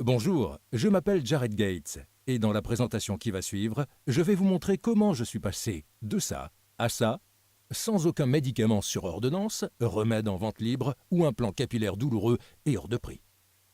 Bonjour, je m'appelle Jared Gates et dans la présentation qui va suivre, je vais vous montrer comment je suis passé de ça à ça, sans aucun médicament sur ordonnance, remède en vente libre ou implant capillaire douloureux et hors de prix.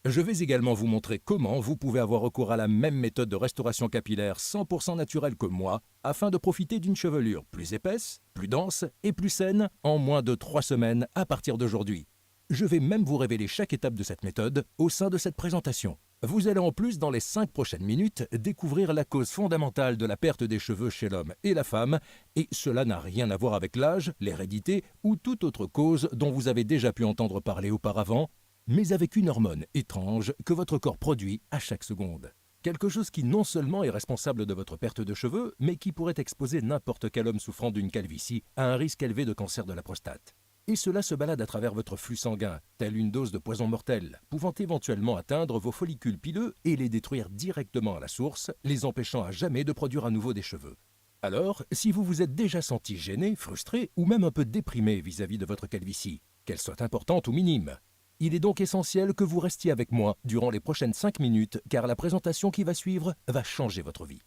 Je vais également vous montrer comment vous pouvez avoir recours à la même méthode de restauration capillaire 100% naturelle que moi afin de profiter d'une chevelure plus épaisse, plus dense et plus saine en moins de 3 semaines à partir d'aujourd'hui. Je vais même vous révéler chaque étape de cette méthode au sein de cette présentation. Vous allez en plus, dans les 5 prochaines minutes, découvrir la cause fondamentale de la perte des cheveux chez l'homme et la femme, et cela n'a rien à voir avec l'âge, l'hérédité ou toute autre cause dont vous avez déjà pu entendre parler auparavant, mais avec une hormone étrange que votre corps produit à chaque seconde. Quelque chose qui non seulement est responsable de votre perte de cheveux, mais qui pourrait exposer n'importe quel homme souffrant d'une calvitie à un risque élevé de cancer de la prostate. Et cela se balade à travers votre flux sanguin, telle une dose de poison mortel, pouvant éventuellement atteindre vos follicules pileux et les détruire directement à la source, les empêchant à jamais de produire à nouveau des cheveux. Alors, si vous vous êtes déjà senti gêné, frustré ou même un peu déprimé vis-à-vis de votre calvitie, qu'elle soit importante ou minime, il est donc essentiel que vous restiez avec moi durant les prochaines 5 minutes, car la présentation qui va suivre va changer votre vie.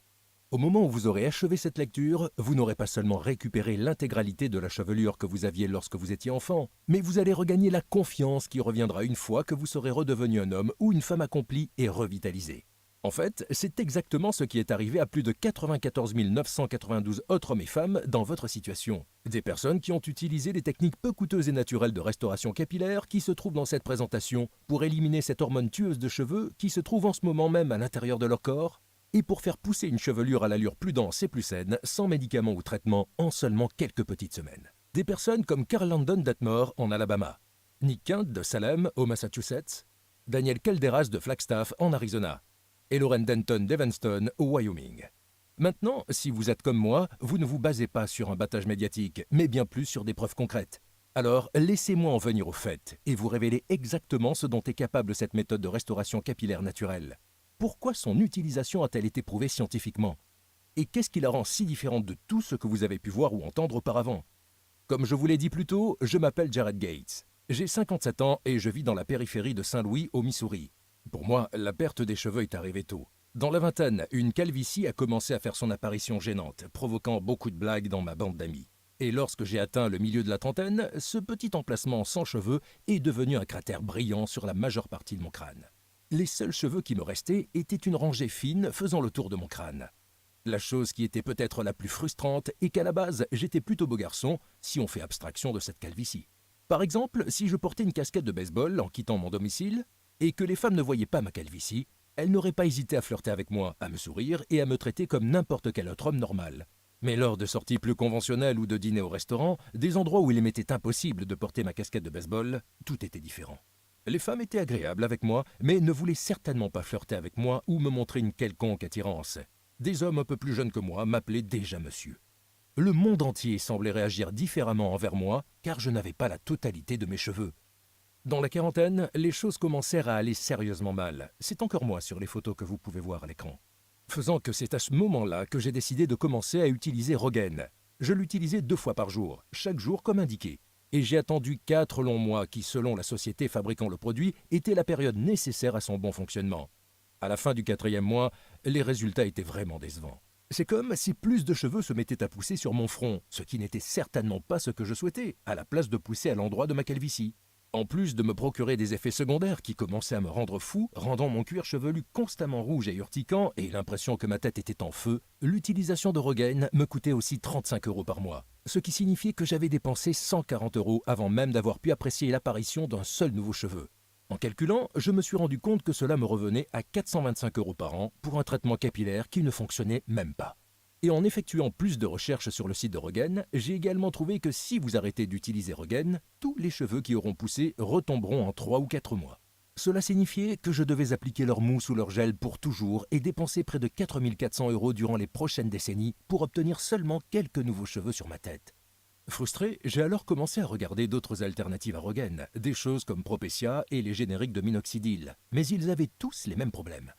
Au moment où vous aurez achevé cette lecture, vous n'aurez pas seulement récupéré l'intégralité de la chevelure que vous aviez lorsque vous étiez enfant, mais vous allez regagner la confiance qui reviendra une fois que vous serez redevenu un homme ou une femme accomplie et revitalisé. En fait, c'est exactement ce qui est arrivé à plus de 94 992 autres hommes et femmes dans votre situation. Des personnes qui ont utilisé les techniques peu coûteuses et naturelles de restauration capillaire qui se trouvent dans cette présentation pour éliminer cette hormone tueuse de cheveux qui se trouve en ce moment même à l'intérieur de leur corps, et pour faire pousser une chevelure à l'allure plus dense et plus saine, sans médicaments ou traitements, en seulement quelques petites semaines. Des personnes comme Carl Landon d'Atmore en Alabama, Nick Kent de Salem au Massachusetts, Daniel Calderas de Flagstaff en Arizona, et Lauren Denton d'Evanston au Wyoming. Maintenant, si vous êtes comme moi, vous ne vous basez pas sur un battage médiatique, mais bien plus sur des preuves concrètes. Alors, laissez-moi en venir au fait et vous révéler exactement ce dont est capable cette méthode de restauration capillaire naturelle. Pourquoi son utilisation a-t-elle été prouvée scientifiquement? Et qu'est-ce qui la rend si différente de tout ce que vous avez pu voir ou entendre auparavant? Comme je vous l'ai dit plus tôt, je m'appelle Jared Gates. J'ai 57 ans et je vis dans la périphérie de Saint-Louis, au Missouri. Pour moi, la perte des cheveux est arrivée tôt. Dans la vingtaine, une calvitie a commencé à faire son apparition gênante, provoquant beaucoup de blagues dans ma bande d'amis. Et lorsque j'ai atteint le milieu de la trentaine, ce petit emplacement sans cheveux est devenu un cratère brillant sur la majeure partie de mon crâne. Les seuls cheveux qui me restaient étaient une rangée fine faisant le tour de mon crâne. La chose qui était peut-être la plus frustrante est qu'à la base, j'étais plutôt beau garçon, si on fait abstraction de cette calvitie. Par exemple, si je portais une casquette de baseball en quittant mon domicile, et que les femmes ne voyaient pas ma calvitie, elles n'auraient pas hésité à flirter avec moi, à me sourire et à me traiter comme n'importe quel autre homme normal. Mais lors de sorties plus conventionnelles ou de dîners au restaurant, des endroits où il m'était impossible de porter ma casquette de baseball, tout était différent. Les femmes étaient agréables avec moi, mais ne voulaient certainement pas flirter avec moi ou me montrer une quelconque attirance. Des hommes un peu plus jeunes que moi m'appelaient déjà monsieur. Le monde entier semblait réagir différemment envers moi, car je n'avais pas la totalité de mes cheveux. Dans la quarantaine, les choses commencèrent à aller sérieusement mal. C'est encore moi sur les photos que vous pouvez voir à l'écran. Faisant que c'est à ce moment-là que j'ai décidé de commencer à utiliser Rogaine. Je l'utilisais 2 fois par jour, chaque jour comme indiqué. Et j'ai attendu 4 longs mois qui, selon la société fabriquant le produit, était la période nécessaire à son bon fonctionnement. À la fin du 4e mois, les résultats étaient vraiment décevants. C'est comme si plus de cheveux se mettaient à pousser sur mon front, ce qui n'était certainement pas ce que je souhaitais, à la place de pousser à l'endroit de ma calvitie. En plus de me procurer des effets secondaires qui commençaient à me rendre fou, rendant mon cuir chevelu constamment rouge et urticant et l'impression que ma tête était en feu, l'utilisation de Rogaine me coûtait aussi 35 € par mois. Ce qui signifiait que j'avais dépensé 140 € avant même d'avoir pu apprécier l'apparition d'un seul nouveau cheveu. En calculant, je me suis rendu compte que cela me revenait à 425 € par an pour un traitement capillaire qui ne fonctionnait même pas. Et en effectuant plus de recherches sur le site de Rogaine, j'ai également trouvé que si vous arrêtez d'utiliser Rogaine, tous les cheveux qui auront poussé retomberont en 3 ou 4 mois. Cela signifiait que je devais appliquer leur mousse ou leur gel pour toujours et dépenser près de 4 400 € durant les prochaines décennies pour obtenir seulement quelques nouveaux cheveux sur ma tête. Frustré, j'ai alors commencé à regarder d'autres alternatives à Rogaine, des choses comme Propecia et les génériques de minoxidil, mais ils avaient tous les mêmes problèmes.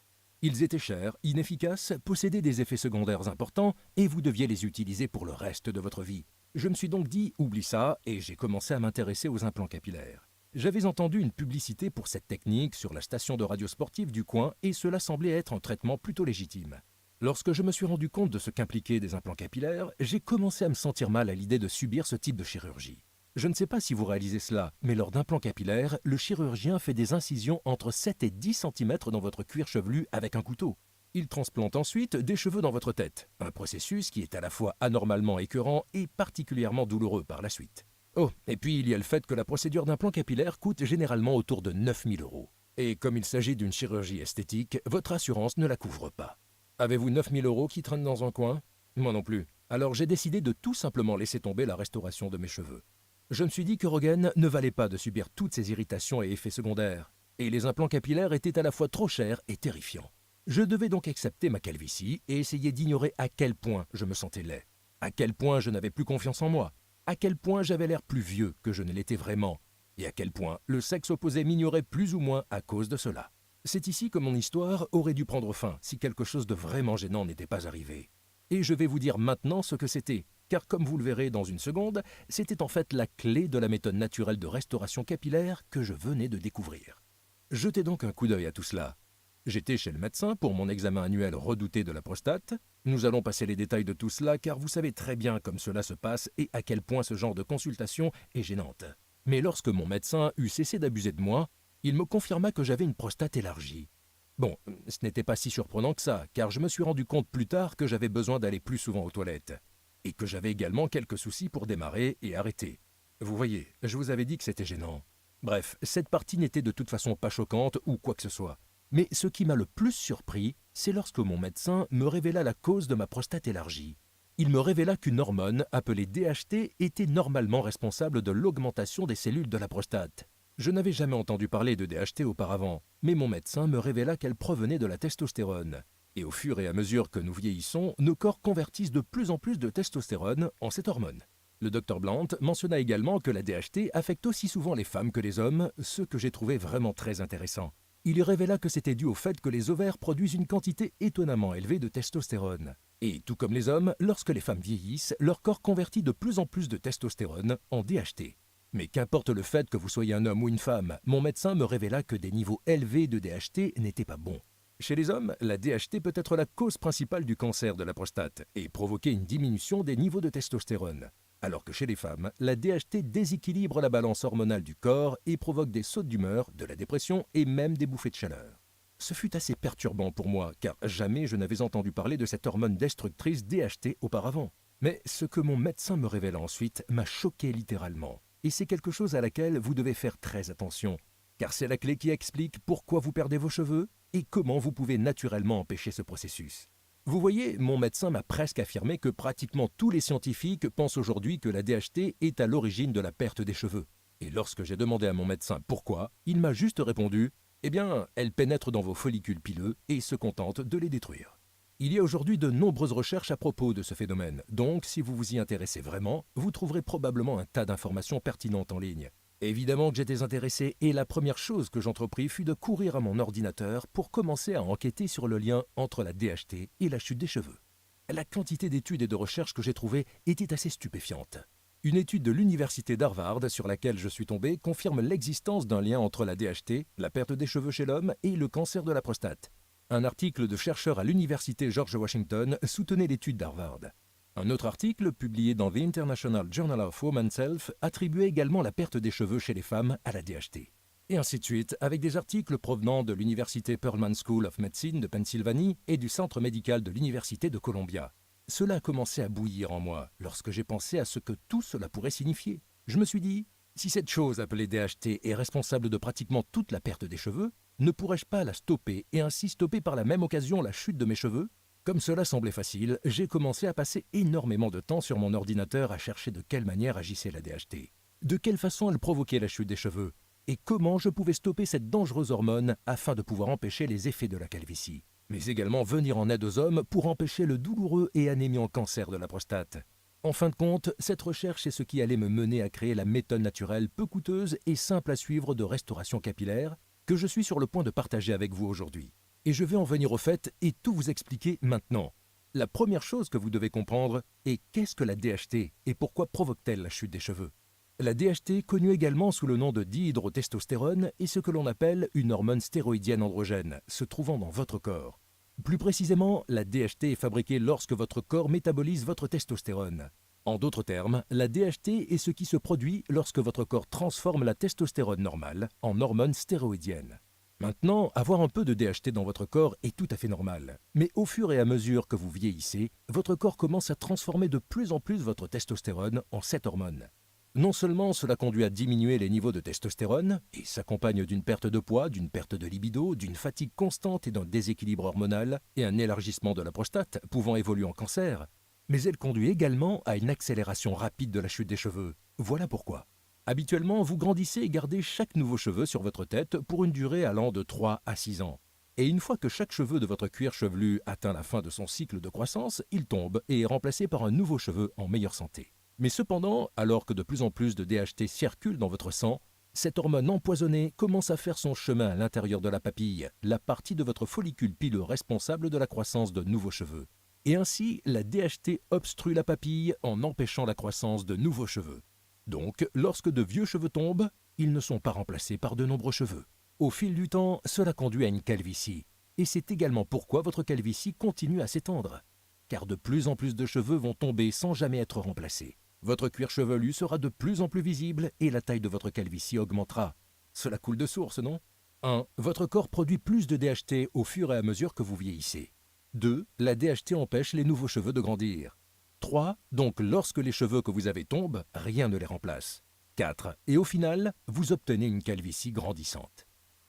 Ils étaient chers, inefficaces, possédaient des effets secondaires importants et vous deviez les utiliser pour le reste de votre vie. Je me suis donc dit, oublie ça, et j'ai commencé à m'intéresser aux implants capillaires. J'avais entendu une publicité pour cette technique sur la station de radio sportive du coin et cela semblait être un traitement plutôt légitime. Lorsque je me suis rendu compte de ce qu'impliquaient des implants capillaires, j'ai commencé à me sentir mal à l'idée de subir ce type de chirurgie. Je ne sais pas si vous réalisez cela, mais lors d'implants capillaires, le chirurgien fait des incisions entre 7 et 10 cm dans votre cuir chevelu avec un couteau. Il transplante ensuite des cheveux dans votre tête, un processus qui est à la fois anormalement écœurant et particulièrement douloureux par la suite. Oh, et puis il y a le fait que la procédure d'implant capillaire coûte généralement autour de 9 000 €. Et comme il s'agit d'une chirurgie esthétique, votre assurance ne la couvre pas. Avez-vous 9 000 € qui traînent dans un coin? Moi non plus. Alors j'ai décidé de tout simplement laisser tomber la restauration de mes cheveux. Je me suis dit que Rogaine ne valait pas de subir toutes ces irritations et effets secondaires. Et les implants capillaires étaient à la fois trop chers et terrifiants. Je devais donc accepter ma calvitie et essayer d'ignorer à quel point je me sentais laid, à quel point je n'avais plus confiance en moi, à quel point j'avais l'air plus vieux que je ne l'étais vraiment, et à quel point le sexe opposé m'ignorait plus ou moins à cause de cela. C'est ici que mon histoire aurait dû prendre fin si quelque chose de vraiment gênant n'était pas arrivé. Et je vais vous dire maintenant ce que c'était, car comme vous le verrez dans une seconde, c'était en fait la clé de la méthode naturelle de restauration capillaire que je venais de découvrir. Jetez donc un coup d'œil à tout cela. J'étais chez le médecin pour mon examen annuel redouté de la prostate. Nous allons passer les détails de tout cela car vous savez très bien comme cela se passe et à quel point ce genre de consultation est gênante. Mais lorsque mon médecin eut cessé d'abuser de moi, il me confirma que j'avais une prostate élargie. Bon, ce n'était pas si surprenant que ça, car je me suis rendu compte plus tard que j'avais besoin d'aller plus souvent aux toilettes. Et que j'avais également quelques soucis pour démarrer et arrêter. Vous voyez, je vous avais dit que c'était gênant. Bref, cette partie n'était de toute façon pas choquante ou quoi que ce soit. Mais ce qui m'a le plus surpris, c'est lorsque mon médecin me révéla la cause de ma prostate élargie. Il me révéla qu'une hormone appelée DHT était normalement responsable de l'augmentation des cellules de la prostate. Je n'avais jamais entendu parler de DHT auparavant, mais mon médecin me révéla qu'elle provenait de la testostérone. Et au fur et à mesure que nous vieillissons, nos corps convertissent de plus en plus de testostérone en cette hormone. Le Dr Blant mentionna également que la DHT affecte aussi souvent les femmes que les hommes, ce que j'ai trouvé vraiment très intéressant. Il révéla que c'était dû au fait que les ovaires produisent une quantité étonnamment élevée de testostérone. Et tout comme les hommes, lorsque les femmes vieillissent, leur corps convertit de plus en plus de testostérone en DHT. Mais qu'importe le fait que vous soyez un homme ou une femme, mon médecin me révéla que des niveaux élevés de DHT n'étaient pas bons. Chez les hommes, la DHT peut être la cause principale du cancer de la prostate et provoquer une diminution des niveaux de testostérone. Alors que chez les femmes, la DHT déséquilibre la balance hormonale du corps et provoque des sautes d'humeur, de la dépression et même des bouffées de chaleur. Ce fut assez perturbant pour moi, car jamais je n'avais entendu parler de cette hormone destructrice DHT auparavant. Mais ce que mon médecin me révéla ensuite m'a choqué littéralement. Et c'est quelque chose à laquelle vous devez faire très attention, car c'est la clé qui explique pourquoi vous perdez vos cheveux et comment vous pouvez naturellement empêcher ce processus. Vous voyez, mon médecin m'a presque affirmé que pratiquement tous les scientifiques pensent aujourd'hui que la DHT est à l'origine de la perte des cheveux. Et lorsque j'ai demandé à mon médecin pourquoi, il m'a juste répondu « Eh bien, elle pénètre dans vos follicules pileux et se contente de les détruire ». Il y a aujourd'hui de nombreuses recherches à propos de ce phénomène, donc si vous vous y intéressez vraiment, vous trouverez probablement un tas d'informations pertinentes en ligne. Évidemment que j'étais intéressé et la première chose que j'entrepris fut de courir à mon ordinateur pour commencer à enquêter sur le lien entre la DHT et la chute des cheveux. La quantité d'études et de recherches que j'ai trouvées était assez stupéfiante. Une étude de l'université d'Harvard sur laquelle je suis tombé confirme l'existence d'un lien entre la DHT, la perte des cheveux chez l'homme et le cancer de la prostate. Un article de chercheurs à l'université George Washington soutenait l'étude d'Harvard. Un autre article, publié dans The International Journal of Women's Health, attribuait également la perte des cheveux chez les femmes à la DHT. Et ainsi de suite, avec des articles provenant de l'université Perelman School of Medicine de Pennsylvanie et du centre médical de l'université de Columbia. Cela a commencé à bouillir en moi lorsque j'ai pensé à ce que tout cela pourrait signifier. Je me suis dit, si cette chose appelée DHT est responsable de pratiquement toute la perte des cheveux, ne pourrais-je pas la stopper et ainsi stopper par la même occasion la chute de mes cheveux? Comme cela semblait facile, j'ai commencé à passer énormément de temps sur mon ordinateur à chercher de quelle manière agissait la DHT, de quelle façon elle provoquait la chute des cheveux, et comment je pouvais stopper cette dangereuse hormone afin de pouvoir empêcher les effets de la calvitie, mais également venir en aide aux hommes pour empêcher le douloureux et anémiant cancer de la prostate. En fin de compte, cette recherche est ce qui allait me mener à créer la méthode naturelle peu coûteuse et simple à suivre de restauration capillaire que je suis sur le point de partager avec vous aujourd'hui. Et je vais en venir au fait et tout vous expliquer maintenant. La première chose que vous devez comprendre est qu'est-ce que la DHT et pourquoi provoque-t-elle la chute des cheveux? La DHT, connue également sous le nom de dihydrotestostérone, est ce que l'on appelle une hormone stéroïdienne androgène, se trouvant dans votre corps. Plus précisément, la DHT est fabriquée lorsque votre corps métabolise votre testostérone. En d'autres termes, la DHT est ce qui se produit lorsque votre corps transforme la testostérone normale en hormone stéroïdienne. Maintenant, avoir un peu de DHT dans votre corps est tout à fait normal. Mais au fur et à mesure que vous vieillissez, votre corps commence à transformer de plus en plus votre testostérone en cette hormone. Non seulement cela conduit à diminuer les niveaux de testostérone, et s'accompagne d'une perte de poids, d'une perte de libido, d'une fatigue constante et d'un déséquilibre hormonal, et un élargissement de la prostate pouvant évoluer en cancer, mais elle conduit également à une accélération rapide de la chute des cheveux. Voilà pourquoi. Habituellement, vous grandissez et gardez chaque nouveau cheveu sur votre tête pour une durée allant de 3 à 6 ans. Et une fois que chaque cheveu de votre cuir chevelu atteint la fin de son cycle de croissance, il tombe et est remplacé par un nouveau cheveu en meilleure santé. Mais cependant, alors que de plus en plus de DHT circulent dans votre sang, cette hormone empoisonnée commence à faire son chemin à l'intérieur de la papille, la partie de votre follicule pileux responsable de la croissance de nouveaux cheveux. Et ainsi, la DHT obstrue la papille en empêchant la croissance de nouveaux cheveux. Donc, lorsque de vieux cheveux tombent, ils ne sont pas remplacés par de nombreux cheveux. Au fil du temps, cela conduit à une calvitie. Et c'est également pourquoi votre calvitie continue à s'étendre. Car de plus en plus de cheveux vont tomber sans jamais être remplacés. Votre cuir chevelu sera de plus en plus visible et la taille de votre calvitie augmentera. Cela coule de source, non? 1. Votre corps produit plus de DHT au fur et à mesure que vous vieillissez. 2. La DHT empêche les nouveaux cheveux de grandir. 3. Donc lorsque les cheveux que vous avez tombent, rien ne les remplace. 4. Et au final, vous obtenez une calvitie grandissante.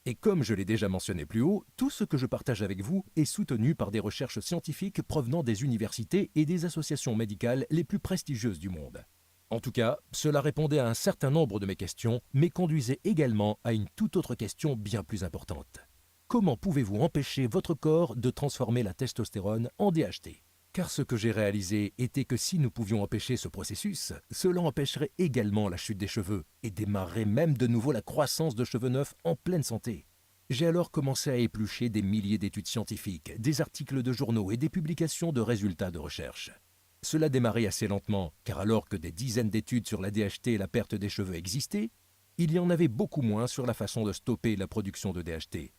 Et comme je l'ai déjà mentionné plus haut, tout ce que je partage avec vous est soutenu par des recherches scientifiques provenant des universités et des associations médicales les plus prestigieuses du monde. En tout cas, cela répondait à un certain nombre de mes questions, mais conduisait également à une toute autre question bien plus importante. Comment pouvez-vous empêcher votre corps de transformer la testostérone en DHT? Car ce que j'ai réalisé était que si nous pouvions empêcher ce processus, cela empêcherait également la chute des cheveux et démarrerait même de nouveau la croissance de cheveux neufs en pleine santé. J'ai alors commencé à éplucher des milliers d'études scientifiques, des articles de journaux et des publications de résultats de recherche. Cela démarrait assez lentement, car alors que des dizaines d'études sur la DHT et la perte des cheveux existaient, il y en avait beaucoup moins sur la façon de stopper la production de DHT.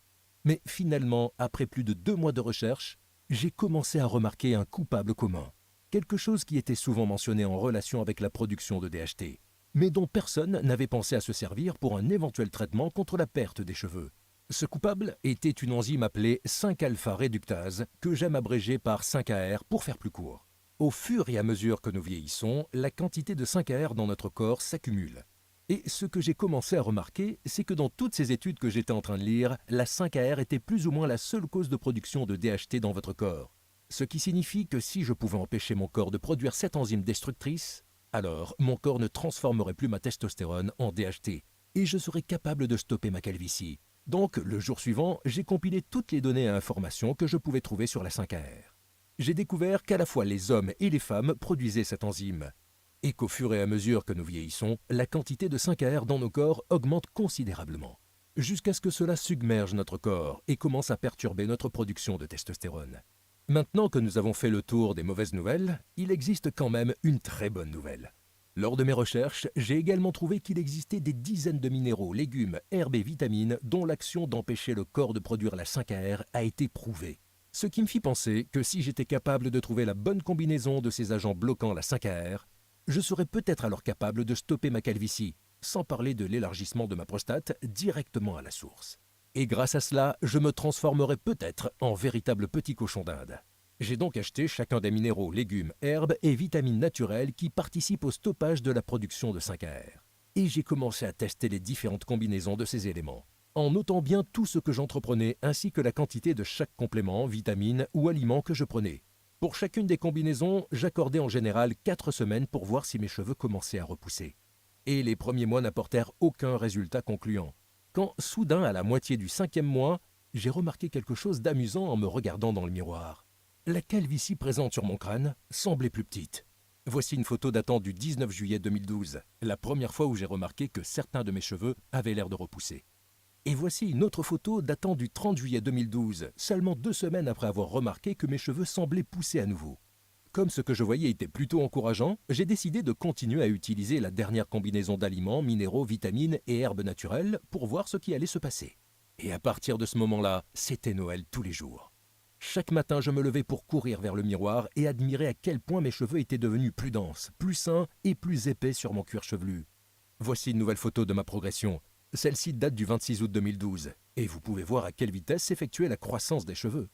Mais finalement, après plus de 2 mois de recherche, j'ai commencé à remarquer un coupable commun, quelque chose qui était souvent mentionné en relation avec la production de DHT, mais dont personne n'avait pensé à se servir pour un éventuel traitement contre la perte des cheveux. Ce coupable était une enzyme appelée 5-alpha réductase, que j'aime abréger par 5-AR pour faire plus court. Au fur et à mesure que nous vieillissons, la quantité de 5-AR dans notre corps s'accumule. Et ce que j'ai commencé à remarquer, c'est que dans toutes ces études que j'étais en train de lire, la 5-AR était plus ou moins la seule cause de production de DHT dans votre corps. Ce qui signifie que si je pouvais empêcher mon corps de produire cette enzyme destructrice, alors mon corps ne transformerait plus ma testostérone en DHT et je serais capable de stopper ma calvitie. Donc, le jour suivant, j'ai compilé toutes les données et informations que je pouvais trouver sur la 5-AR. J'ai découvert qu'à la fois les hommes et les femmes produisaient cette enzyme, et qu'au fur et à mesure que nous vieillissons, la quantité de 5-AR dans nos corps augmente considérablement, jusqu'à ce que cela submerge notre corps et commence à perturber notre production de testostérone. Maintenant que nous avons fait le tour des mauvaises nouvelles, il existe quand même une très bonne nouvelle. Lors de mes recherches, j'ai également trouvé qu'il existait des dizaines de minéraux, légumes, herbes et vitamines dont l'action d'empêcher le corps de produire la 5-AR a été prouvée. Ce qui me fit penser que si j'étais capable de trouver la bonne combinaison de ces agents bloquant la 5-AR, je serais peut-être alors capable de stopper ma calvitie, sans parler de l'élargissement de ma prostate directement à la source. Et grâce à cela, je me transformerais peut-être en véritable petit cochon d'Inde. J'ai donc acheté chacun des minéraux, légumes, herbes et vitamines naturelles qui participent au stoppage de la production de 5-AR. Et j'ai commencé à tester les différentes combinaisons de ces éléments, en notant bien tout ce que j'entreprenais ainsi que la quantité de chaque complément, vitamine ou aliment que je prenais. Pour chacune des combinaisons, j'accordais en général 4 semaines pour voir si mes cheveux commençaient à repousser. Et les premiers mois n'apportèrent aucun résultat concluant. Quand, soudain, à la moitié du 5e mois, j'ai remarqué quelque chose d'amusant en me regardant dans le miroir. La calvitie présente sur mon crâne semblait plus petite. Voici une photo datant du 19 juillet 2012, la première fois où j'ai remarqué que certains de mes cheveux avaient l'air de repousser. Et voici une autre photo datant du 30 juillet 2012, seulement 2 semaines après avoir remarqué que mes cheveux semblaient pousser à nouveau. Comme ce que je voyais était plutôt encourageant, j'ai décidé de continuer à utiliser la dernière combinaison d'aliments, minéraux, vitamines et herbes naturelles pour voir ce qui allait se passer. Et à partir de ce moment-là, c'était Noël tous les jours. Chaque matin, je me levais pour courir vers le miroir et admirer à quel point mes cheveux étaient devenus plus denses, plus sains et plus épais sur mon cuir chevelu. Voici une nouvelle photo de ma progression. Celle-ci date du 26 août 2012, et vous pouvez voir à quelle vitesse s'effectuait la croissance des cheveux.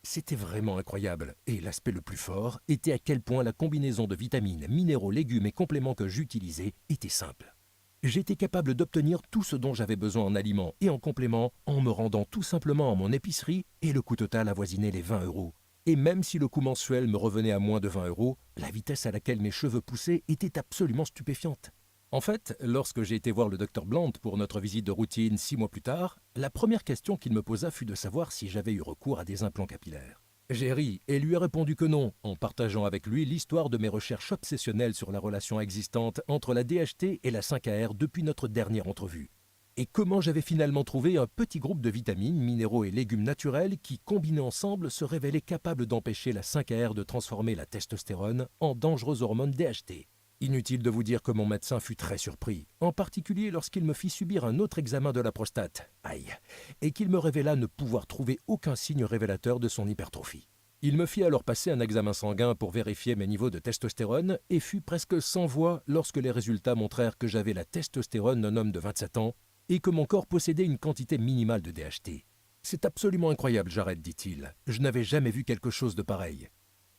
C'était vraiment incroyable, et l'aspect le plus fort était à quel point la combinaison de vitamines, minéraux, légumes et compléments que j'utilisais était simple. J'étais capable d'obtenir tout ce dont j'avais besoin en aliments et en compléments en me rendant tout simplement à mon épicerie et le coût total avoisinait les 20 €. Et même si le coût mensuel me revenait à moins de 20 €, la vitesse à laquelle mes cheveux poussaient était absolument stupéfiante. En fait, lorsque j'ai été voir le Dr Blant pour notre visite de routine 6 mois plus tard, la première question qu'il me posa fut de savoir si j'avais eu recours à des implants capillaires. J'ai ri et lui ai répondu que non, en partageant avec lui l'histoire de mes recherches obsessionnelles sur la relation existante entre la DHT et la 5-AR depuis notre dernière entrevue. Et comment j'avais finalement trouvé un petit groupe de vitamines, minéraux et légumes naturels qui, combinés ensemble, se révélaient capables d'empêcher la 5-AR de transformer la testostérone en dangereuse hormone DHT. Inutile de vous dire que mon médecin fut très surpris, en particulier lorsqu'il me fit subir un autre examen de la prostate, aïe, et qu'il me révéla ne pouvoir trouver aucun signe révélateur de son hypertrophie. Il me fit alors passer un examen sanguin pour vérifier mes niveaux de testostérone et fut presque sans voix lorsque les résultats montrèrent que j'avais la testostérone d'un homme de 27 ans et que mon corps possédait une quantité minimale de DHT. « C'est absolument incroyable, Jared, dit-il. Je n'avais jamais vu quelque chose de pareil.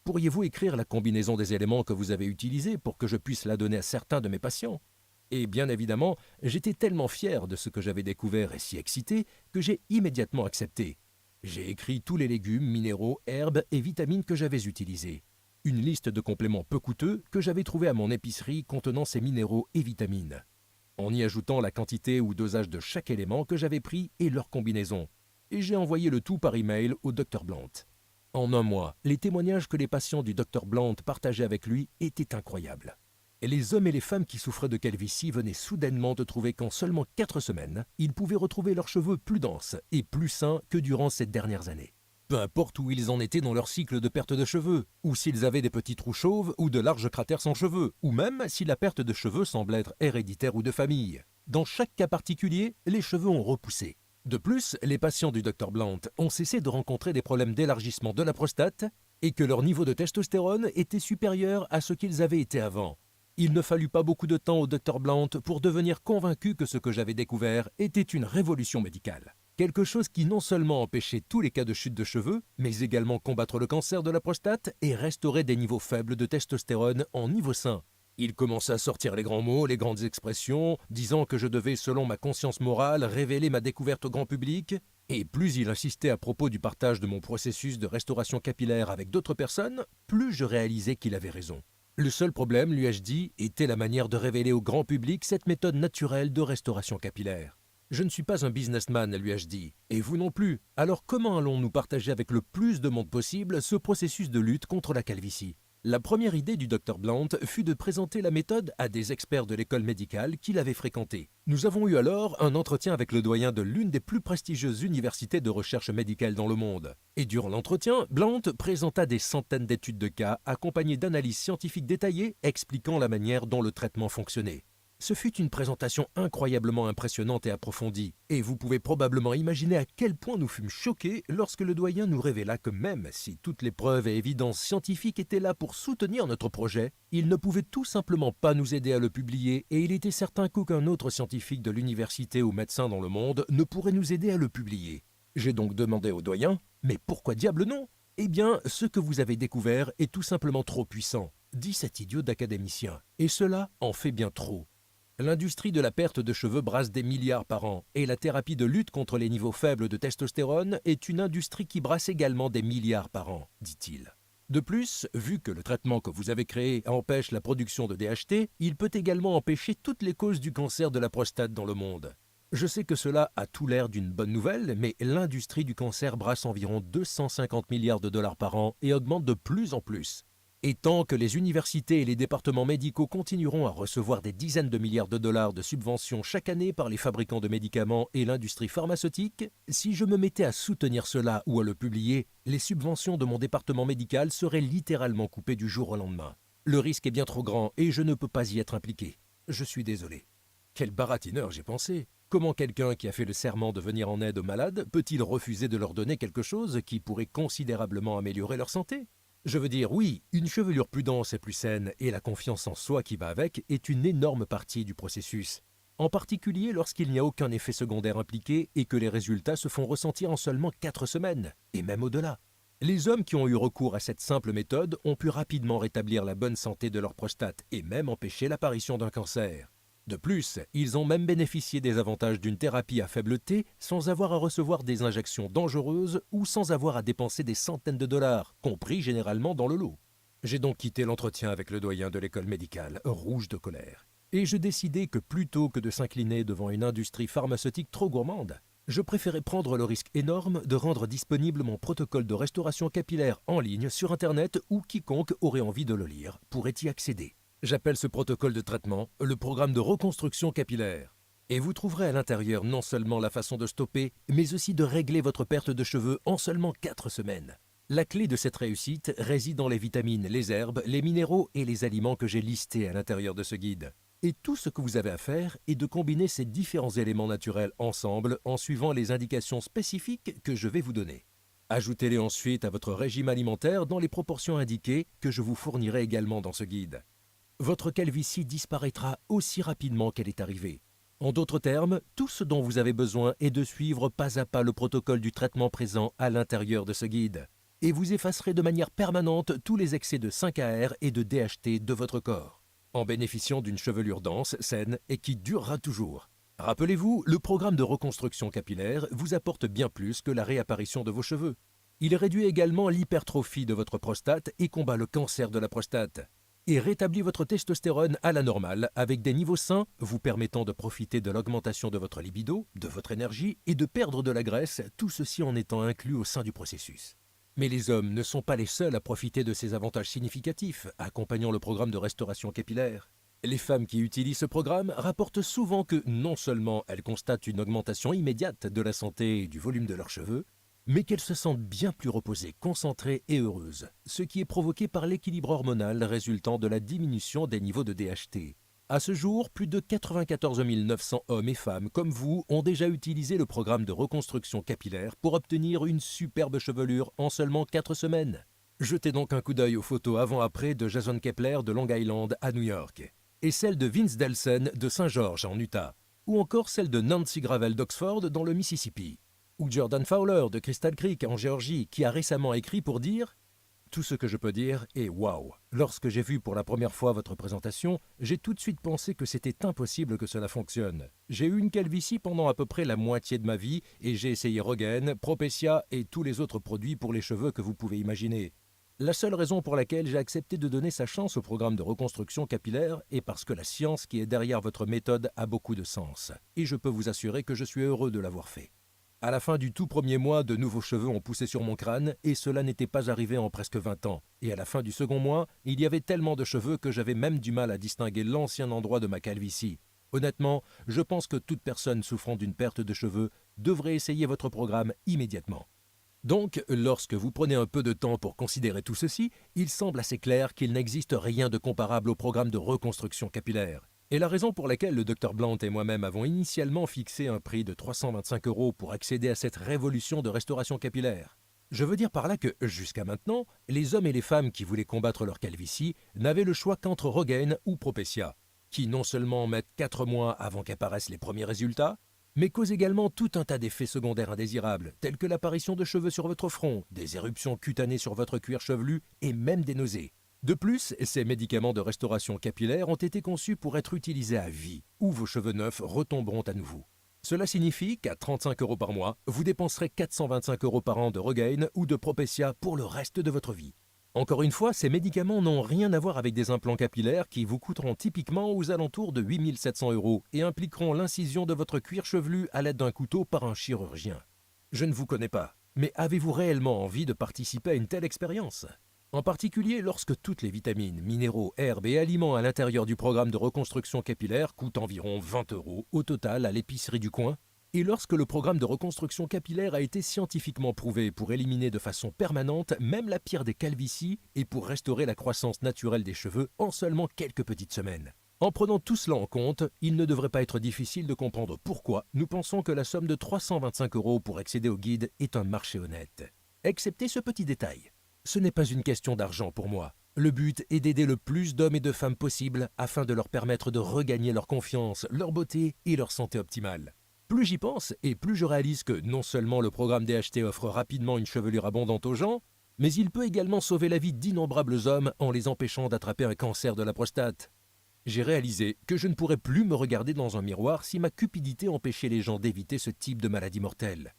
Pourriez-vous écrire la combinaison des éléments que vous avez utilisés pour que je puisse la donner à certains de mes patients ?» Et bien évidemment, j'étais tellement fier de ce que j'avais découvert et si excité que j'ai immédiatement accepté. J'ai écrit tous les légumes, minéraux, herbes et vitamines que j'avais utilisés. Une liste de compléments peu coûteux que j'avais trouvés à mon épicerie contenant ces minéraux et vitamines. En y ajoutant la quantité ou dosage de chaque élément que j'avais pris et leur combinaison. Et j'ai envoyé le tout par email au Dr Blant. En un mois, les témoignages que les patients du Dr Blant partageaient avec lui étaient incroyables. Et les hommes et les femmes qui souffraient de calvitie venaient soudainement de trouver qu'en seulement 4 semaines, ils pouvaient retrouver leurs cheveux plus denses et plus sains que durant ces dernières années. Peu importe où ils en étaient dans leur cycle de perte de cheveux, ou s'ils avaient des petits trous chauves ou de larges cratères sans cheveux, ou même si la perte de cheveux semble être héréditaire ou de famille. Dans chaque cas particulier, les cheveux ont repoussé. De plus, les patients du Dr Blant ont cessé de rencontrer des problèmes d'élargissement de la prostate et que leur niveau de testostérone était supérieur à ce qu'ils avaient été avant. Il ne fallut pas beaucoup de temps au Dr Blant pour devenir convaincu que ce que j'avais découvert était une révolution médicale. Quelque chose qui non seulement empêchait tous les cas de chute de cheveux, mais également combattre le cancer de la prostate et restaurer des niveaux faibles de testostérone en niveau sain. Il commença à sortir les grands mots, les grandes expressions, disant que je devais, selon ma conscience morale, révéler ma découverte au grand public. Et plus il insistait à propos du partage de mon processus de restauration capillaire avec d'autres personnes, plus je réalisais qu'il avait raison. Le seul problème, lui ai-je dit, était la manière de révéler au grand public cette méthode naturelle de restauration capillaire. Je ne suis pas un businessman, lui ai-je dit, et vous non plus. Alors comment allons-nous partager avec le plus de monde possible ce processus de lutte contre la calvitie ? La première idée du Dr Blant fut de présenter la méthode à des experts de l'école médicale qu'il avait fréquentée. Nous avons eu alors un entretien avec le doyen de l'une des plus prestigieuses universités de recherche médicale dans le monde. Et durant l'entretien, Blant présenta des centaines d'études de cas accompagnées d'analyses scientifiques détaillées expliquant la manière dont le traitement fonctionnait. Ce fut une présentation incroyablement impressionnante et approfondie, et vous pouvez probablement imaginer à quel point nous fûmes choqués lorsque le doyen nous révéla que même si toutes les preuves et évidences scientifiques étaient là pour soutenir notre projet, il ne pouvait tout simplement pas nous aider à le publier et il était certain qu'aucun autre scientifique de l'université ou médecin dans le monde ne pourrait nous aider à le publier. J'ai donc demandé au doyen « Mais pourquoi diable non ?» Eh bien, ce que vous avez découvert est tout simplement trop puissant, dit cet idiot d'académicien, et cela en fait bien trop. L'industrie de la perte de cheveux brasse des milliards par an et la thérapie de lutte contre les niveaux faibles de testostérone est une industrie qui brasse également des milliards par an, dit-il. De plus, vu que le traitement que vous avez créé empêche la production de DHT, il peut également empêcher toutes les causes du cancer de la prostate dans le monde. Je sais que cela a tout l'air d'une bonne nouvelle, mais l'industrie du cancer brasse environ 250 milliards de dollars par an et augmente de plus en plus. Et tant que les universités et les départements médicaux continueront à recevoir des dizaines de milliards de dollars de subventions chaque année par les fabricants de médicaments et l'industrie pharmaceutique, si je me mettais à soutenir cela ou à le publier, les subventions de mon département médical seraient littéralement coupées du jour au lendemain. Le risque est bien trop grand et je ne peux pas y être impliqué. Je suis désolé. Quel baratineur, j'ai pensé. Comment quelqu'un qui a fait le serment de venir en aide aux malades peut-il refuser de leur donner quelque chose qui pourrait considérablement améliorer leur santé ? Je veux dire, oui, une chevelure plus dense et plus saine et la confiance en soi qui va avec est une énorme partie du processus. En particulier lorsqu'il n'y a aucun effet secondaire impliqué et que les résultats se font ressentir en seulement 4 semaines, et même au-delà. Les hommes qui ont eu recours à cette simple méthode ont pu rapidement rétablir la bonne santé de leur prostate et même empêcher l'apparition d'un cancer. De plus, ils ont même bénéficié des avantages d'une thérapie à faible T sans avoir à recevoir des injections dangereuses ou sans avoir à dépenser des centaines de dollars, compris généralement dans le lot. J'ai donc quitté l'entretien avec le doyen de l'école médicale, rouge de colère. Et je décidai que plutôt que de s'incliner devant une industrie pharmaceutique trop gourmande, je préférais prendre le risque énorme de rendre disponible mon protocole de restauration capillaire en ligne sur Internet où quiconque aurait envie de le lire pourrait y accéder. J'appelle ce protocole de traitement le programme de reconstruction capillaire. Et vous trouverez à l'intérieur non seulement la façon de stopper, mais aussi de régler votre perte de cheveux en seulement 4 semaines. La clé de cette réussite réside dans les vitamines, les herbes, les minéraux et les aliments que j'ai listés à l'intérieur de ce guide. Et tout ce que vous avez à faire est de combiner ces différents éléments naturels ensemble en suivant les indications spécifiques que je vais vous donner. Ajoutez-les ensuite à votre régime alimentaire dans les proportions indiquées que je vous fournirai également dans ce guide. Votre calvitie disparaîtra aussi rapidement qu'elle est arrivée. En d'autres termes, tout ce dont vous avez besoin est de suivre pas à pas le protocole du traitement présent à l'intérieur de ce guide. Et vous effacerez de manière permanente tous les excès de 5-AR et de DHT de votre corps, en bénéficiant d'une chevelure dense, saine et qui durera toujours. Rappelez-vous, le programme de reconstruction capillaire vous apporte bien plus que la réapparition de vos cheveux. Il réduit également l'hypertrophie de votre prostate et combat le cancer de la prostate. Et rétablit votre testostérone à la normale avec des niveaux sains vous permettant de profiter de l'augmentation de votre libido, de votre énergie et de perdre de la graisse, tout ceci en étant inclus au sein du processus. Mais les hommes ne sont pas les seuls à profiter de ces avantages significatifs accompagnant le programme de restauration capillaire. Les femmes qui utilisent ce programme rapportent souvent que non seulement elles constatent une augmentation immédiate de la santé et du volume de leurs cheveux, mais qu'elles se sentent bien plus reposées, concentrées et heureuses, ce qui est provoqué par l'équilibre hormonal résultant de la diminution des niveaux de DHT. À ce jour, plus de 94 900 hommes et femmes comme vous ont déjà utilisé le programme de reconstruction capillaire pour obtenir une superbe chevelure en seulement 4 semaines. Jetez donc un coup d'œil aux photos avant-après de Jason Kepler de Long Island à New York, et celle de Vince Delson de Saint-George en Utah, ou encore celle de Nancy Gravel d'Oxford dans le Mississippi, ou Jordan Fowler de Crystal Creek en Géorgie qui a récemment écrit pour dire « Tout ce que je peux dire est waouh. Lorsque j'ai vu pour la première fois votre présentation, j'ai tout de suite pensé que c'était impossible que cela fonctionne. J'ai eu une calvitie pendant à peu près la moitié de ma vie et j'ai essayé Rogaine, Propecia et tous les autres produits pour les cheveux que vous pouvez imaginer. La seule raison pour laquelle j'ai accepté de donner sa chance au programme de reconstruction capillaire est parce que la science qui est derrière votre méthode a beaucoup de sens. Et je peux vous assurer que je suis heureux de l'avoir fait. À la fin du tout premier mois, de nouveaux cheveux ont poussé sur mon crâne et cela n'était pas arrivé en presque 20 ans. Et à la fin du second mois, il y avait tellement de cheveux que j'avais même du mal à distinguer l'ancien endroit de ma calvitie. Honnêtement, je pense que toute personne souffrant d'une perte de cheveux devrait essayer votre programme immédiatement. Donc, lorsque vous prenez un peu de temps pour considérer tout ceci, il semble assez clair qu'il n'existe rien de comparable au programme de reconstruction capillaire. Et la raison pour laquelle le Dr Blount et moi-même avons initialement fixé un prix de 325 € pour accéder à cette révolution de restauration capillaire. Je veux dire par là que, jusqu'à maintenant, les hommes et les femmes qui voulaient combattre leur calvitie n'avaient le choix qu'entre Rogaine ou Propecia, qui non seulement mettent 4 mois avant qu'apparaissent les premiers résultats, mais causent également tout un tas d'effets secondaires indésirables, tels que l'apparition de cheveux sur votre front, des éruptions cutanées sur votre cuir chevelu et même des nausées. De plus, ces médicaments de restauration capillaire ont été conçus pour être utilisés à vie, où vos cheveux neufs retomberont à nouveau. Cela signifie qu'à 35 € par mois, vous dépenserez 425 € par an de Rogaine ou de Propecia pour le reste de votre vie. Encore une fois, ces médicaments n'ont rien à voir avec des implants capillaires qui vous coûteront typiquement aux alentours de 8 700 € et impliqueront l'incision de votre cuir chevelu à l'aide d'un couteau par un chirurgien. Je ne vous connais pas, mais avez-vous réellement envie de participer à une telle expérience ? En particulier lorsque toutes les vitamines, minéraux, herbes et aliments à l'intérieur du programme de reconstruction capillaire coûtent environ 20 € au total à l'épicerie du coin, et lorsque le programme de reconstruction capillaire a été scientifiquement prouvé pour éliminer de façon permanente même la pire des calvities et pour restaurer la croissance naturelle des cheveux en seulement quelques petites semaines. En prenant tout cela en compte, il ne devrait pas être difficile de comprendre pourquoi nous pensons que la somme de 325 € pour accéder au guide est un marché honnête. Excepté ce petit détail. Ce n'est pas une question d'argent pour moi. Le but est d'aider le plus d'hommes et de femmes possible afin de leur permettre de regagner leur confiance, leur beauté et leur santé optimale. Plus j'y pense et plus je réalise que non seulement le programme DHT offre rapidement une chevelure abondante aux gens, mais il peut également sauver la vie d'innombrables hommes en les empêchant d'attraper un cancer de la prostate. J'ai réalisé que je ne pourrais plus me regarder dans un miroir si ma cupidité empêchait les gens d'éviter ce type de maladie mortelle.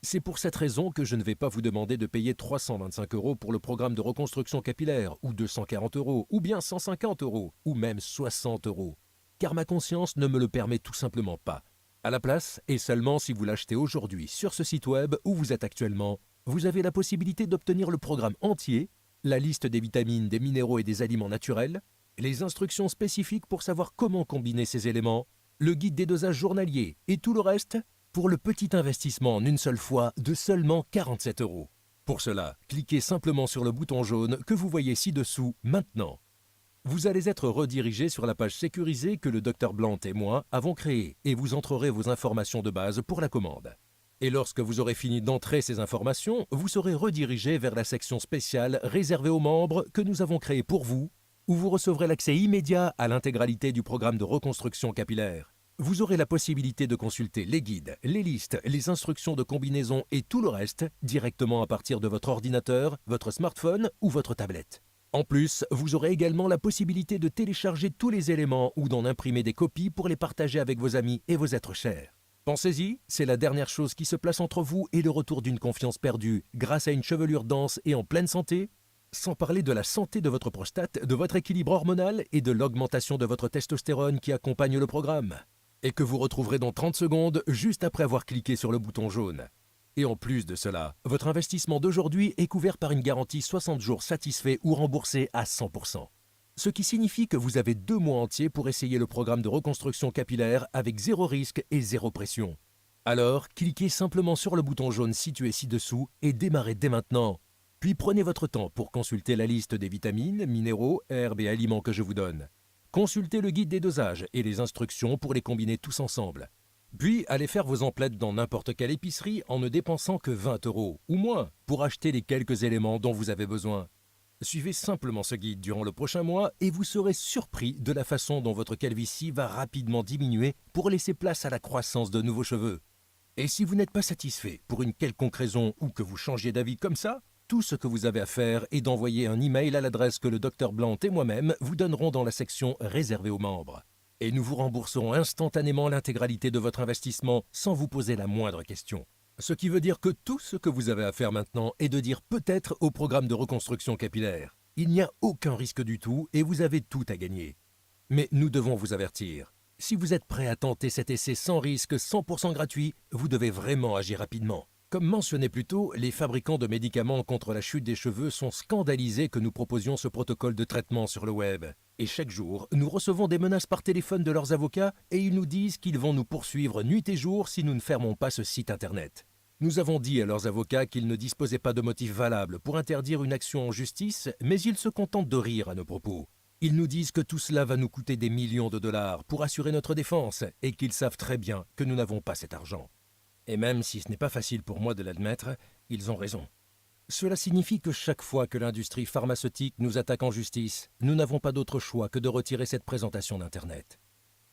C'est pour cette raison que je ne vais pas vous demander de payer 325 € pour le programme de reconstruction capillaire, ou 240 €, ou bien 150 €, ou même 60 €, car ma conscience ne me le permet tout simplement pas. À la place, et seulement si vous l'achetez aujourd'hui sur ce site web où vous êtes actuellement, vous avez la possibilité d'obtenir le programme entier, la liste des vitamines, des minéraux et des aliments naturels, les instructions spécifiques pour savoir comment combiner ces éléments, le guide des dosages journaliers et tout le reste pour le petit investissement en une seule fois de seulement 47 €. Pour cela, cliquez simplement sur le bouton jaune que vous voyez ci-dessous maintenant. Vous allez être redirigé sur la page sécurisée que le Dr Blant et moi avons créée et vous entrerez vos informations de base pour la commande. Et lorsque vous aurez fini d'entrer ces informations, vous serez redirigé vers la section spéciale réservée aux membres que nous avons créée pour vous, où vous recevrez l'accès immédiat à l'intégralité du programme de reconstruction capillaire. Vous aurez la possibilité de consulter les guides, les listes, les instructions de combinaison et tout le reste directement à partir de votre ordinateur, votre smartphone ou votre tablette. En plus, vous aurez également la possibilité de télécharger tous les éléments ou d'en imprimer des copies pour les partager avec vos amis et vos êtres chers. Pensez-y, c'est la dernière chose qui se place entre vous et le retour d'une confiance perdue grâce à une chevelure dense et en pleine santé, sans parler de la santé de votre prostate, de votre équilibre hormonal et de l'augmentation de votre testostérone qui accompagne le programme, et que vous retrouverez dans 30 secondes juste après avoir cliqué sur le bouton jaune. Et en plus de cela, votre investissement d'aujourd'hui est couvert par une garantie 60 jours satisfait ou remboursé à 100%. Ce qui signifie que vous avez 2 mois entiers pour essayer le programme de reconstruction capillaire avec 0 risque et 0 pression. Alors, cliquez simplement sur le bouton jaune situé ci-dessous et démarrez dès maintenant. Puis prenez votre temps pour consulter la liste des vitamines, minéraux, herbes et aliments que je vous donne. Consultez le guide des dosages et les instructions pour les combiner tous ensemble. Puis allez faire vos emplettes dans n'importe quelle épicerie en ne dépensant que 20 € ou moins pour acheter les quelques éléments dont vous avez besoin. Suivez simplement ce guide durant le prochain mois et vous serez surpris de la façon dont votre calvitie va rapidement diminuer pour laisser place à la croissance de nouveaux cheveux. Et si vous n'êtes pas satisfait pour une quelconque raison ou que vous changiez d'avis comme ça, tout ce que vous avez à faire est d'envoyer un email à l'adresse que le Dr Blant et moi-même vous donnerons dans la section réservée aux membres. Et nous vous rembourserons instantanément l'intégralité de votre investissement sans vous poser la moindre question. Ce qui veut dire que tout ce que vous avez à faire maintenant est de dire peut-être au programme de reconstruction capillaire. Il n'y a aucun risque du tout et vous avez tout à gagner. Mais nous devons vous avertir. Si vous êtes prêt à tenter cet essai sans risque, 100% gratuit, vous devez vraiment agir rapidement. Comme mentionné plus tôt, les fabricants de médicaments contre la chute des cheveux sont scandalisés que nous proposions ce protocole de traitement sur le web. Et chaque jour, nous recevons des menaces par téléphone de leurs avocats et ils nous disent qu'ils vont nous poursuivre nuit et jour si nous ne fermons pas ce site internet. Nous avons dit à leurs avocats qu'ils ne disposaient pas de motifs valables pour interdire une action en justice, mais ils se contentent de rire à nos propos. Ils nous disent que tout cela va nous coûter des millions de dollars pour assurer notre défense et qu'ils savent très bien que nous n'avons pas cet argent. Et même si ce n'est pas facile pour moi de l'admettre, ils ont raison. Cela signifie que chaque fois que l'industrie pharmaceutique nous attaque en justice, nous n'avons pas d'autre choix que de retirer cette présentation d'Internet.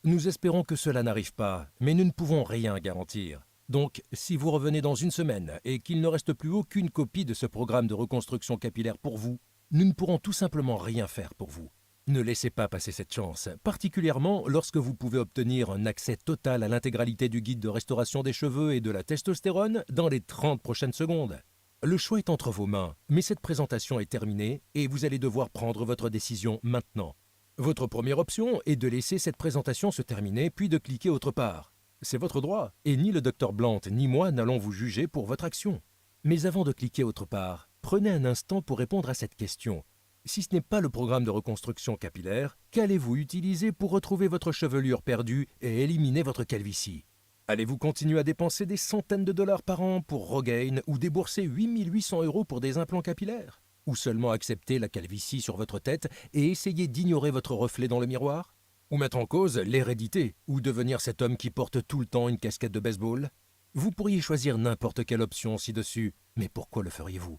Nous espérons que cela n'arrive pas, mais nous ne pouvons rien garantir. Donc, si vous revenez dans une semaine et qu'il ne reste plus aucune copie de ce programme de reconstruction capillaire pour vous, nous ne pourrons tout simplement rien faire pour vous. Ne laissez pas passer cette chance, particulièrement lorsque vous pouvez obtenir un accès total à l'intégralité du guide de restauration des cheveux et de la testostérone dans les 30 prochaines secondes. Le choix est entre vos mains, mais cette présentation est terminée et vous allez devoir prendre votre décision maintenant. Votre première option est de laisser cette présentation se terminer puis de cliquer autre part. C'est votre droit et ni le Dr Blant ni moi n'allons vous juger pour votre action. Mais avant de cliquer autre part, prenez un instant pour répondre à cette question. Si ce n'est pas le programme de reconstruction capillaire, qu'allez-vous utiliser pour retrouver votre chevelure perdue et éliminer votre calvitie? Allez-vous continuer à dépenser des centaines de dollars par an pour Rogaine ou débourser 8 800 € pour des implants capillaires? Ou seulement accepter la calvitie sur votre tête et essayer d'ignorer votre reflet dans le miroir? Ou mettre en cause l'hérédité ou devenir cet homme qui porte tout le temps une casquette de baseball? Vous pourriez choisir n'importe quelle option ci-dessus, mais pourquoi le feriez-vous?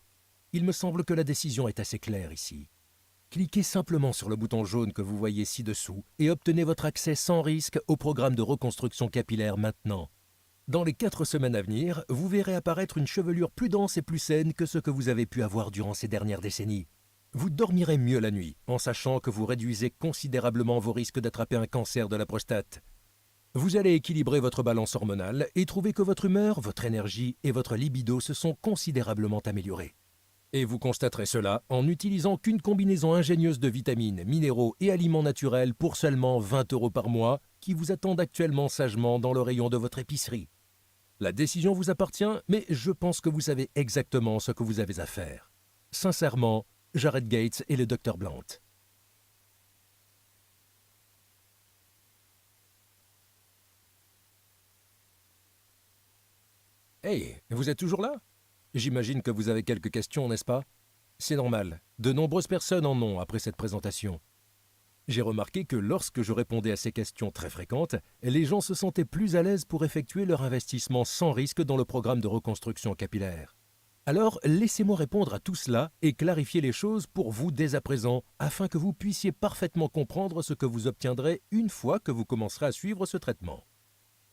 Il me semble que la décision est assez claire ici. Cliquez simplement sur le bouton jaune que vous voyez ci-dessous et obtenez votre accès sans risque au programme de reconstruction capillaire maintenant. Dans les 4 semaines à venir, vous verrez apparaître une chevelure plus dense et plus saine que ce que vous avez pu avoir durant ces dernières décennies. Vous dormirez mieux la nuit en sachant que vous réduisez considérablement vos risques d'attraper un cancer de la prostate. Vous allez équilibrer votre balance hormonale et trouver que votre humeur, votre énergie et votre libido se sont considérablement améliorés. Et vous constaterez cela en n'utilisant qu'une combinaison ingénieuse de vitamines, minéraux et aliments naturels pour seulement 20 € par mois qui vous attendent actuellement sagement dans le rayon de votre épicerie. La décision vous appartient, mais je pense que vous savez exactement ce que vous avez à faire. Sincèrement, Jared Gates et le Dr Blount. Hey, vous êtes toujours là? J'imagine que vous avez quelques questions, n'est-ce pas? C'est normal, de nombreuses personnes en ont après cette présentation. J'ai remarqué que lorsque je répondais à ces questions très fréquentes, les gens se sentaient plus à l'aise pour effectuer leur investissement sans risque dans le programme de reconstruction capillaire. Alors, laissez-moi répondre à tout cela et clarifier les choses pour vous dès à présent, afin que vous puissiez parfaitement comprendre ce que vous obtiendrez une fois que vous commencerez à suivre ce traitement.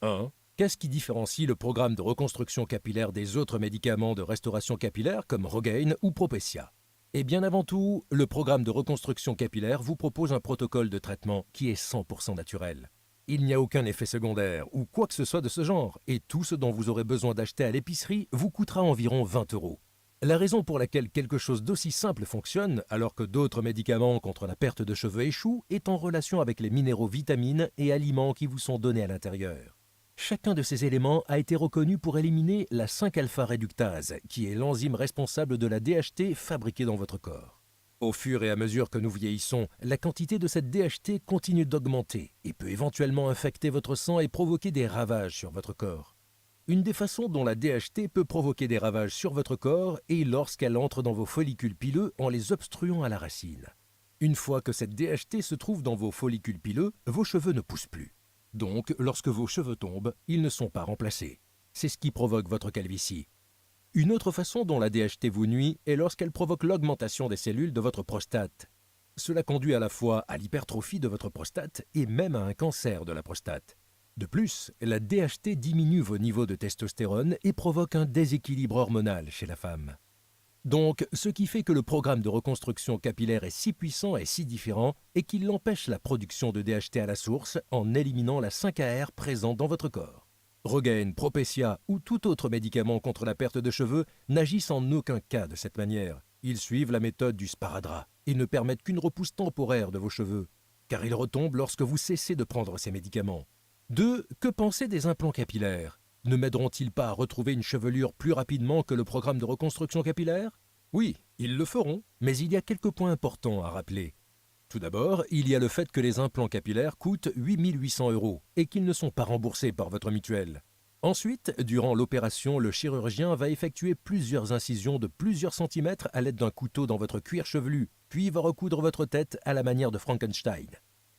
1. Qu'est-ce qui différencie le programme de reconstruction capillaire des autres médicaments de restauration capillaire comme Rogaine ou Propecia? Et bien avant tout, le programme de reconstruction capillaire vous propose un protocole de traitement qui est 100% naturel. Il n'y a aucun effet secondaire ou quoi que ce soit de ce genre, et tout ce dont vous aurez besoin d'acheter à l'épicerie vous coûtera environ 20 €. La raison pour laquelle quelque chose d'aussi simple fonctionne, alors que d'autres médicaments contre la perte de cheveux échouent, est en relation avec les minéraux, vitamines et aliments qui vous sont donnés à l'intérieur. Chacun de ces éléments a été reconnu pour éliminer la 5-alpha-réductase, qui est l'enzyme responsable de la DHT fabriquée dans votre corps. Au fur et à mesure que nous vieillissons, la quantité de cette DHT continue d'augmenter et peut éventuellement infecter votre sang et provoquer des ravages sur votre corps. Une des façons dont la DHT peut provoquer des ravages sur votre corps est lorsqu'elle entre dans vos follicules pileux en les obstruant à la racine. Une fois que cette DHT se trouve dans vos follicules pileux, vos cheveux ne poussent plus. Donc, lorsque vos cheveux tombent, ils ne sont pas remplacés. C'est ce qui provoque votre calvitie. Une autre façon dont la DHT vous nuit est lorsqu'elle provoque l'augmentation des cellules de votre prostate. Cela conduit à la fois à l'hypertrophie de votre prostate et même à un cancer de la prostate. De plus, la DHT diminue vos niveaux de testostérone et provoque un déséquilibre hormonal chez la femme. Donc, ce qui fait que le programme de reconstruction capillaire est si puissant et si différent est qu'il empêche la production de DHT à la source en éliminant la 5-AR présente dans votre corps. Rogaine, Propecia ou tout autre médicament contre la perte de cheveux n'agissent en aucun cas de cette manière. Ils suivent la méthode du sparadrap et ne permettent qu'une repousse temporaire de vos cheveux, car ils retombent lorsque vous cessez de prendre ces médicaments. 2. Que penser des implants capillaires? Ne m'aideront-ils pas à retrouver une chevelure plus rapidement que le programme de reconstruction capillaire? Oui, ils le feront, mais il y a quelques points importants à rappeler. Tout d'abord, il y a le fait que les implants capillaires coûtent 8 800 € et qu'ils ne sont pas remboursés par votre mutuelle. Ensuite, durant l'opération, le chirurgien va effectuer plusieurs incisions de plusieurs centimètres à l'aide d'un couteau dans votre cuir chevelu, puis va recoudre votre tête à la manière de Frankenstein.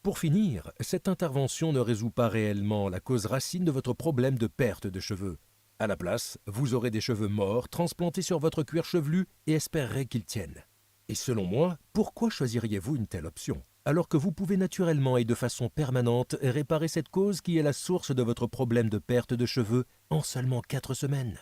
Pour finir, cette intervention ne résout pas réellement la cause racine de votre problème de perte de cheveux. À la place, vous aurez des cheveux morts transplantés sur votre cuir chevelu et espérerez qu'ils tiennent. Et selon moi, pourquoi choisiriez-vous une telle option, alors que vous pouvez naturellement et de façon permanente réparer cette cause qui est la source de votre problème de perte de cheveux en seulement 4 semaines?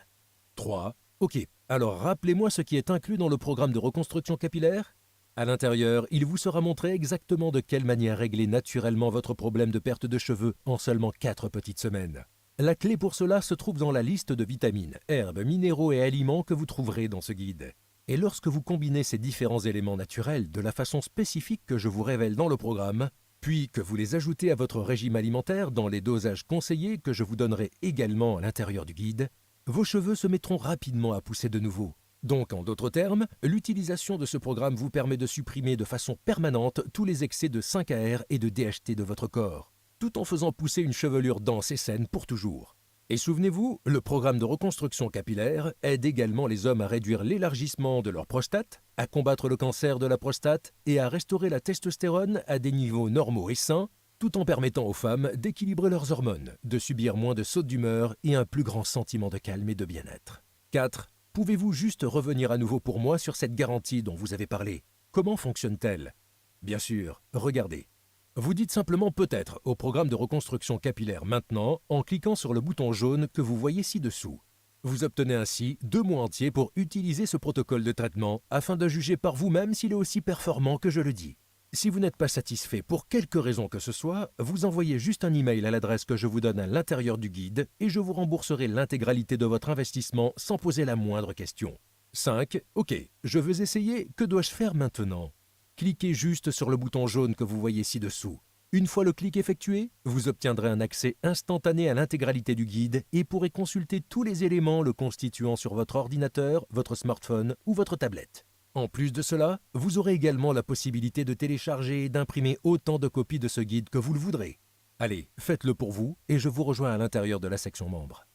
3. Ok, alors rappelez-moi ce qui est inclus dans le programme de reconstruction capillaire. À l'intérieur, il vous sera montré exactement de quelle manière régler naturellement votre problème de perte de cheveux en seulement 4 petites semaines. La clé pour cela se trouve dans la liste de vitamines, herbes, minéraux et aliments que vous trouverez dans ce guide. Et lorsque vous combinez ces différents éléments naturels de la façon spécifique que je vous révèle dans le programme, puis que vous les ajoutez à votre régime alimentaire dans les dosages conseillés que je vous donnerai également à l'intérieur du guide, vos cheveux se mettront rapidement à pousser de nouveau. Donc, en d'autres termes, l'utilisation de ce programme vous permet de supprimer de façon permanente tous les excès de 5AR et de DHT de votre corps, tout en faisant pousser une chevelure dense et saine pour toujours. Et souvenez-vous, le programme de reconstruction capillaire aide également les hommes à réduire l'élargissement de leur prostate, à combattre le cancer de la prostate et à restaurer la testostérone à des niveaux normaux et sains, tout en permettant aux femmes d'équilibrer leurs hormones, de subir moins de sautes d'humeur et un plus grand sentiment de calme et de bien-être. 4. Pouvez-vous juste revenir à nouveau pour moi sur cette garantie dont vous avez parlé? Comment fonctionne-t-elle? Bien sûr, regardez. Vous dites simplement peut-être au programme de reconstruction capillaire maintenant en cliquant sur le bouton jaune que vous voyez ci-dessous. Vous obtenez ainsi 2 mois entiers pour utiliser ce protocole de traitement afin de juger par vous-même s'il est aussi performant que je le dis. Si vous n'êtes pas satisfait pour quelque raison que ce soit, vous envoyez juste un email à l'adresse que je vous donne à l'intérieur du guide et je vous rembourserai l'intégralité de votre investissement sans poser la moindre question. 5. Ok, je veux essayer, que dois-je faire maintenant? Cliquez juste sur le bouton jaune que vous voyez ci-dessous. Une fois le clic effectué, vous obtiendrez un accès instantané à l'intégralité du guide et pourrez consulter tous les éléments le constituant sur votre ordinateur, votre smartphone ou votre tablette. En plus de cela, vous aurez également la possibilité de télécharger et d'imprimer autant de copies de ce guide que vous le voudrez. Allez, faites-le pour vous et je vous rejoins à l'intérieur de la section membres.